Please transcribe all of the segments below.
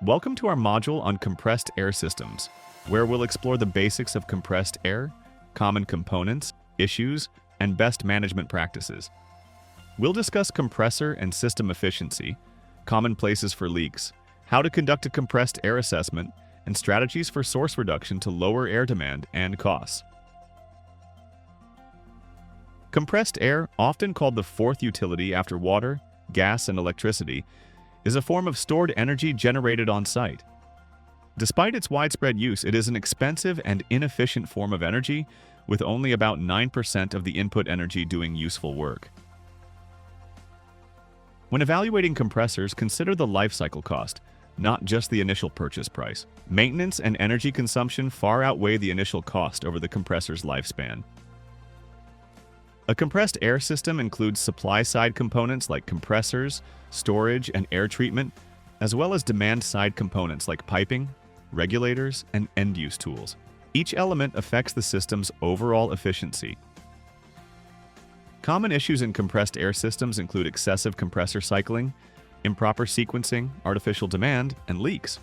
Welcome to our module on compressed air systems, where we'll explore the basics of compressed air, common components, issues, and best management practices. We'll discuss compressor and system efficiency, common places for leaks, how to conduct a compressed air assessment, and strategies for source reduction to lower air demand and costs. Compressed air, often called the fourth utility after water, gas, and electricity, is a form of stored energy generated on site. Despite its widespread use, it is an expensive and inefficient form of energy, with only about 9% of the input energy doing useful work. When evaluating compressors, consider the life cycle cost, not just the initial purchase price. Maintenance and energy consumption far outweigh the initial cost over the compressor's lifespan. A compressed air system includes supply-side components like compressors, storage, and air treatment, as well as demand-side components like piping, regulators, and end-use tools. Each element affects the system's overall efficiency. Common issues in compressed air systems include excessive compressor cycling, improper sequencing, artificial demand, and leaks.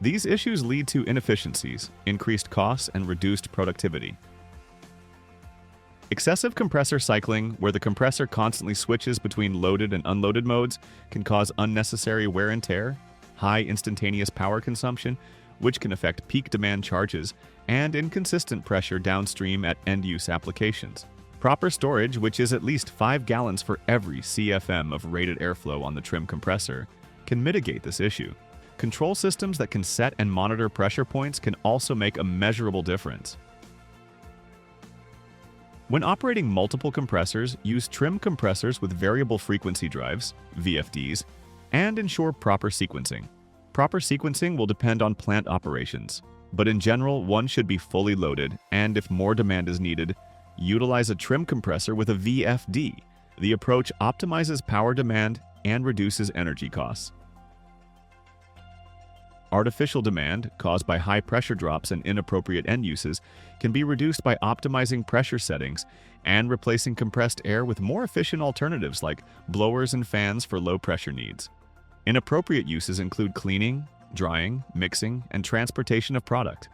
These issues lead to inefficiencies, increased costs, and reduced productivity. Excessive compressor cycling, where the compressor constantly switches between loaded and unloaded modes, can cause unnecessary wear and tear, high instantaneous power consumption, which can affect peak demand charges, and inconsistent pressure downstream at end-use applications. Proper storage, which is at least 5 gallons for every CFM of rated airflow on the trim compressor, can mitigate this issue. Control systems that can set and monitor pressure points can also make a measurable difference. When operating multiple compressors, use trim compressors with variable frequency drives, VFDs, and ensure proper sequencing. Proper sequencing will depend on plant operations, but in general, one should be fully loaded, and if more demand is needed, utilize a trim compressor with a VFD. The approach optimizes power demand and reduces energy costs. Artificial demand, caused by high pressure drops and inappropriate end uses, can be reduced by optimizing pressure settings and replacing compressed air with more efficient alternatives like blowers and fans for low pressure needs. Inappropriate uses include cleaning, drying, mixing, and transportation of product.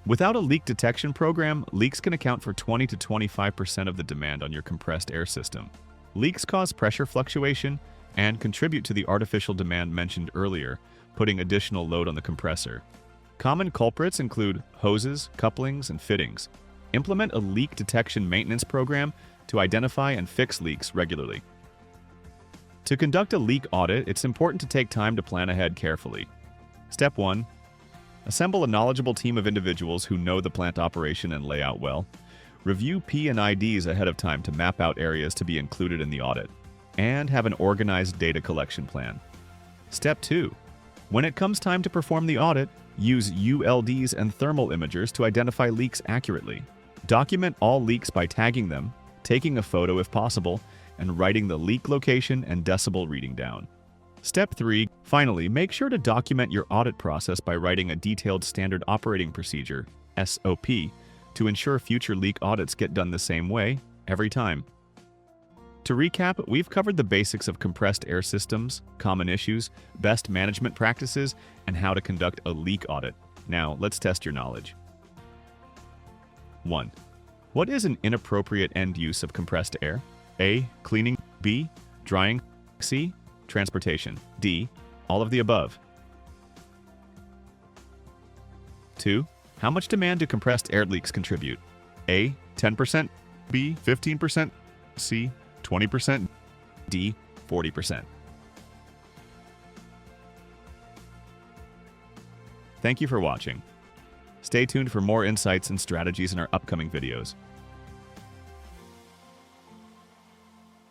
Without a leak detection program, leaks can account for 20 to 25% of the demand on your compressed air system. Leaks cause pressure fluctuation and contribute to the artificial demand mentioned earlier, putting additional load on the compressor. Common culprits include hoses, couplings, and fittings. Implement a leak detection maintenance program to identify and fix leaks regularly. To conduct a leak audit, it's important to take time to plan ahead carefully. Step 1. Assemble a knowledgeable team of individuals who know the plant operation and layout well. Review P&IDs ahead of time to map out areas to be included in the audit, and have an organized data collection plan. Step 2. When it comes time to perform the audit, use ULDs and thermal imagers to identify leaks accurately. Document all leaks by tagging them, taking a photo if possible, and writing the leak location and decibel reading down. Step 3. Finally, make sure to document your audit process by writing a detailed standard operating procedure, SOP, to ensure future leak audits get done the same way every time. To recap, we've covered the basics of compressed air systems, common issues, best management practices, and how to conduct a leak audit. Now, let's test your knowledge. 1. What is an inappropriate end use of compressed air? A. Cleaning. B. Drying. C. Transportation. D. All of the above. 2. How much demand do compressed air leaks contribute? A. 10%. B. 15%. C. 20%. D. 40%. Thank you for watching. Stay tuned for more insights and strategies in our upcoming videos.